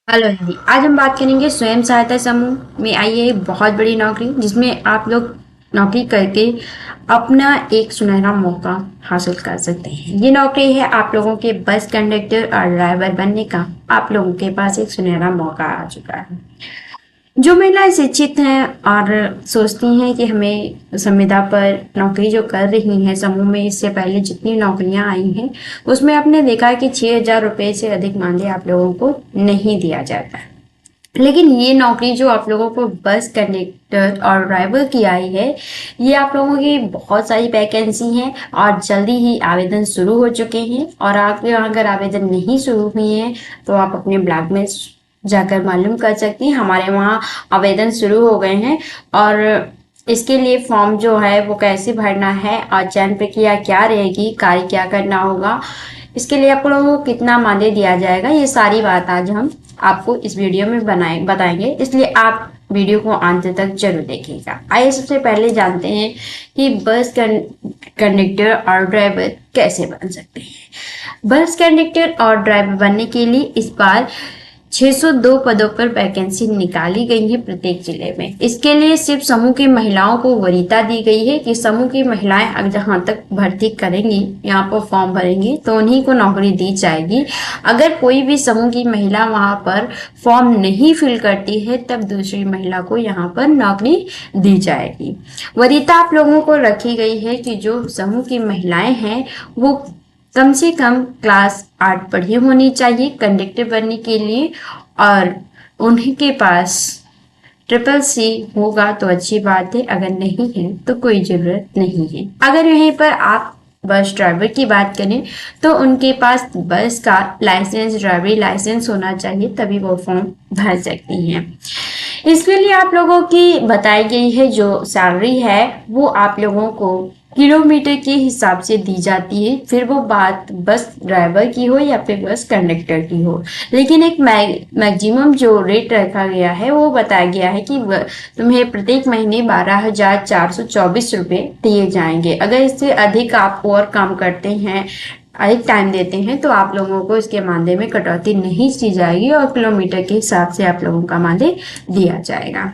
Hello Hindi. आज हम बात करेंगे स्वयं सहायता समूह में आई है एक बहुत बड़ी नौकरी जिसमें आप लोग नौकरी करके अपना एक सुनहरा मौका हासिल कर सकते हैं। ये नौकरी है आप लोगों के बस कंडक्टर और ड्राइवर बनने का। आप लोगों के पास एक सुनहरा मौका आ चुका है। जो महिलाएं शिक्षित हैं और सोचती हैं कि हमें संविदा पर नौकरी जो कर रही हैं समूह में, इससे पहले जितनी नौकरियां आई हैं उसमें आपने देखा है कि 6,000 रुपये से अधिक मानदेय आप लोगों को नहीं दिया जाता है। लेकिन ये नौकरी जो आप लोगों को बस कंडक्टर और ड्राइवर की आई है, ये आप लोगों की बहुत सारी वैकेंसी हैं और जल्दी ही आवेदन शुरू हो चुके हैं। और आपके अगर आवेदन नहीं शुरू हुए हैं तो आप अपने ब्लॉग में जाकर मालूम कर सकती हैं। हमारे वहाँ आवेदन शुरू हो गए हैं और इसके लिए फॉर्म जो है वो कैसे भरना है और चयन प्रक्रिया क्या रहेगी, कार्य क्या करना होगा, इसके लिए आप लोगों को कितना मानदेय दिया जाएगा, ये सारी बात आज हम आपको इस वीडियो में बताएंगे। इसलिए आप वीडियो को अंत तक जरूर देखिएगा। आइए सबसे पहले जानते हैं कि बस कंडक्टर और ड्राइवर कैसे बन सकते हैं। बस कंडक्टर और ड्राइवर बनने के लिए इस बार 602 पदों पर वैकेंसी निकाली गई है प्रत्येक जिले में। इसके लिए सिर्फ समूह की महिलाओं को वरीयता दी गई है कि समूह की महिलाएं अब जहां तक भर्ती करेंगी, यहाँ पर फॉर्म भरेंगी तो उन्हीं को नौकरी दी जाएगी। अगर कोई भी समूह की महिला वहां पर फॉर्म नहीं फिल करती है तब दूसरी महिला को यहाँ पर नौकरी दी जाएगी। वरीयता आप लोगों को रखी गई है कि जो समूह की महिलाएं हैं वो कम से कम क्लास 8 पढ़ी होनी चाहिए कंडक्टर बनने के लिए, और उन्हीं के पास CCC होगा तो अच्छी बात है, अगर नहीं है तो कोई ज़रूरत नहीं है। अगर यहीं पर आप बस ड्राइवर की बात करें तो उनके पास बस का लाइसेंस, ड्राइवरी लाइसेंस होना चाहिए, तभी वो फॉर्म भर सकती हैं। इसके लिए आप लोगों की बताई गई है जो सैलरी है वो आप लोगों को किलोमीटर के हिसाब से दी जाती है, फिर वो बात बस ड्राइवर की हो या फिर बस कंडक्टर की हो। लेकिन एक मैक्सिमम जो रेट रखा गया है वो बताया गया है कि तुम्हें प्रत्येक महीने 12,424 रुपये दिए जाएंगे। अगर इससे अधिक आप और काम करते हैं, अधिक टाइम देते हैं, तो आप लोगों को इसके मानदेय में कटौती नहीं की जाएगी और किलोमीटर के हिसाब से आप लोगों का मानदेय दिया जाएगा।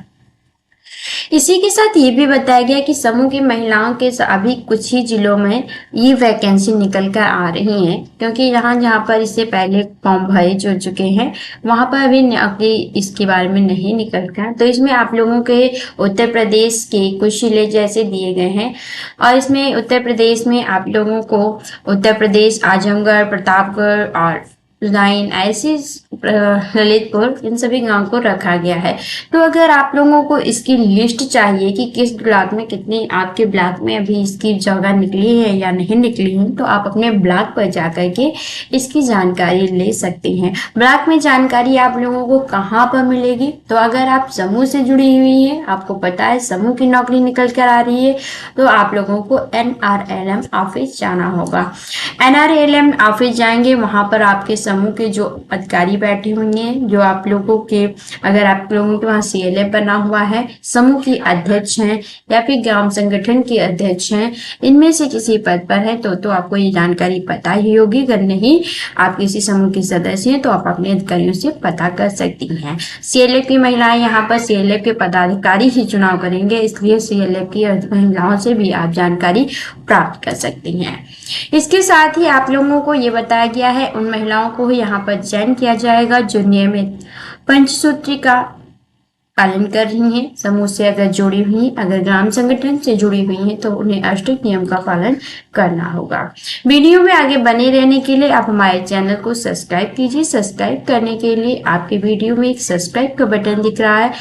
इसी के साथ ये भी बताया गया कि समूह की महिलाओं के अभी कुछ ही जिलों में ये वैकेंसी निकल कर आ रही हैं, क्योंकि यहाँ जहाँ पर इससे पहले फॉर्म भरे जो चुके हैं वहाँ पर अभी नौकरी इसके बारे में नहीं निकल कर। तो इसमें आप लोगों के उत्तर प्रदेश के कुछ जिले जैसे दिए गए हैं और इसमें उत्तर प्रदेश में आप लोगों को उत्तर प्रदेश, आजमगढ़, प्रतापगढ़ और उज्जैन, ऐसी ललितपुर, इन सभी गांव को रखा गया है। तो अगर आप लोगों को इसकी लिस्ट चाहिए कि किस ब्लॉक में कितनी आपके ब्लॉक में अभी इसकी जगह निकली है या नहीं निकली है, तो आप अपने ब्लॉक पर जाकर के इसकी जानकारी ले सकते हैं। ब्लॉक में जानकारी आप लोगों को कहाँ पर मिलेगी, तो अगर आप समूह से जुड़ी हुई हैं, आपको पता है समूह की नौकरी निकल कर आ रही है, तो आप लोगों को NRLM ऑफिस जाना होगा। NRLM ऑफिस जाएंगे, वहां पर आपके समूह के जो अधिकारी बैठे होंगे, जो आप लोगों के, अगर आप लोगों के वहाँ CLF बना हुआ है, समूह की अध्यक्ष हैं या फिर ग्राम संगठन के अध्यक्ष हैं, इनमें से किसी पद पर है तो आपको ये जानकारी पता ही होगी। अगर नहीं, आप किसी समूह के सदस्य हैं तो आप अपने अधिकारियों से पता कर सकती हैं। CLF की महिलाएं यहाँ पर CLF के पदाधिकारी ही चुनाव करेंगे, इसलिए CLF की महिलाओं से भी आप जानकारी प्राप्त कर सकती हैं। इसके साथ ही आप लोगों को ये बताया गया है उन महिलाओं को यहाँ पर चयन किया जाएगा जो नियमित पंचसूत्री का पालन कर रही हैं, समूह से अगर जुड़ी हुई, अगर ग्राम संगठन से जुड़ी हुई हैं तो उन्हें अष्टक नियम का पालन करना होगा। वीडियो में आगे बने रहने के लिए आप हमारे चैनल को सब्सक्राइब कीजिए। सब्सक्राइब करने के लिए आपके वीडियो में एक सब्सक्राइब का बटन दिख रहा है,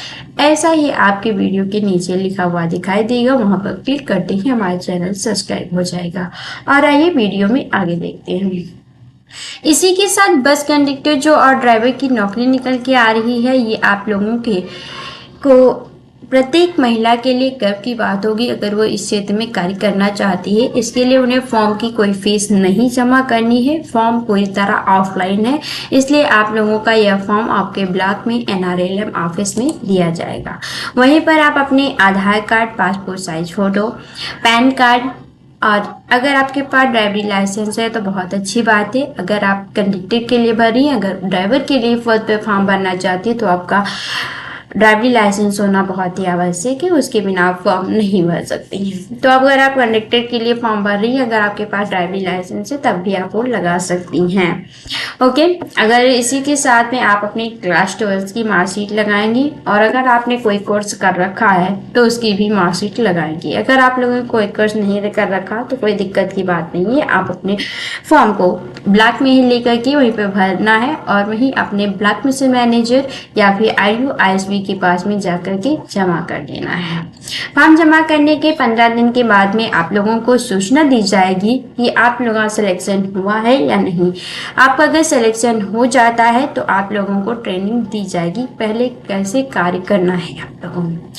ऐसा ही आपके वीडियो के नीचे लिखा हुआ दिखाई देगा, वहां पर क्लिक करते ही हमारा चैनल सब्सक्राइब हो जाएगा। और आइए वीडियो में आगे देखते हैं। इसी के साथ बस कंडक्टर जो और ड्राइवर की नौकरी निकल के आ रही है, ये आप लोगों के को प्रत्येक महिला के लिए गर्व की बात होगी अगर वो इस क्षेत्र में कार्य करना चाहती है। इसके लिए उन्हें फॉर्म की कोई फीस नहीं जमा करनी है, फॉर्म पूरी तरह ऑफलाइन है, इसलिए आप लोगों का यह फॉर्म आपके ब्लॉक में NRLM ऑफिस में दिया जाएगा। वहीं पर आप अपने Aadhaar card, passport size photo, PAN card, और अगर आपके पास ड्राइविंग लाइसेंस है तो बहुत अच्छी बात है। अगर आप कंडक्टर के लिए भर रही हैं, अगर ड्राइवर के लिए पद पे फॉर्म भरना चाहती है तो आपका ड्राइविंग लाइसेंस होना बहुत ही आवश्यक है, उसके बिना आप फॉर्म नहीं भर सकती हैं। तो अगर आप कंडक्टर के लिए फॉर्म भर रही हैं, अगर आपके पास ड्राइविंग लाइसेंस है तब भी आप वो लगा सकती हैं। ओके, अगर इसी के साथ में आप अपनी क्लास 12 की मार्कशीट लगाएंगी और अगर आपने कोई कोर्स कर रखा है तो उसकी भी मार्कशीट लगाएंगी। अगर आप लोगों ने कोई कोर्स नहीं कर रखा तो कोई दिक्कत की बात नहीं है, आप अपने फॉर्म को ब्लॉक में ही लेकर के वहीं पे भरना है और वहीं अपने ब्लॉक मिशन मैनेजर या फिर IUISB के पास में जाकर के जमा कर देना है। फॉर्म जमा करने के 15 दिन के बाद में आप लोगों को सूचना दी जाएगी कि आप लोगों का सिलेक्शन हुआ है या नहीं। आपका अगर सिलेक्शन हो जाता है तो आप लोगों को ट्रेनिंग दी जाएगी, पहले कैसे कार्य करना है आप लोगों को।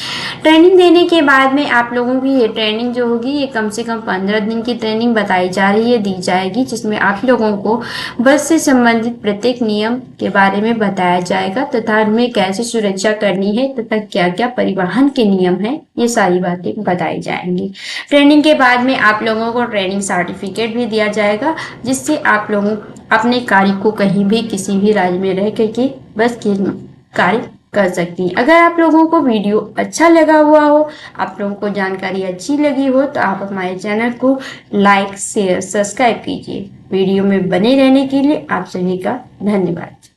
ट्रेनिंग देने के बाद में आप लोगों की ये ट्रेनिंग जो होगी ये कम से कम 15 दिन की ट्रेनिंग बताई जा रही है, दी जाएगी, जिसमें आप लोगों को बस से संबंधित प्रत्येक नियम के बारे में बताया जाएगा तथा उनमें कैसे सुरक्षा करनी है तथा क्या क्या परिवहन के नियम है, ये सारी बातें बताई जाएंगी। ट्रेनिंग के बाद में आप लोगों को ट्रेनिंग सर्टिफिकेट भी दिया जाएगा, जिससे आप लोगों अपने कार्य को कहीं भी किसी भी राज्य में रह करके बस के कार्य कर सकती हैं। अगर आप लोगों को वीडियो अच्छा लगा हुआ हो, आप लोगों को जानकारी अच्छी लगी हो तो आप हमारे चैनल को लाइक शेयर सब्सक्राइब कीजिए। वीडियो में बने रहने के लिए आप सभी का धन्यवाद।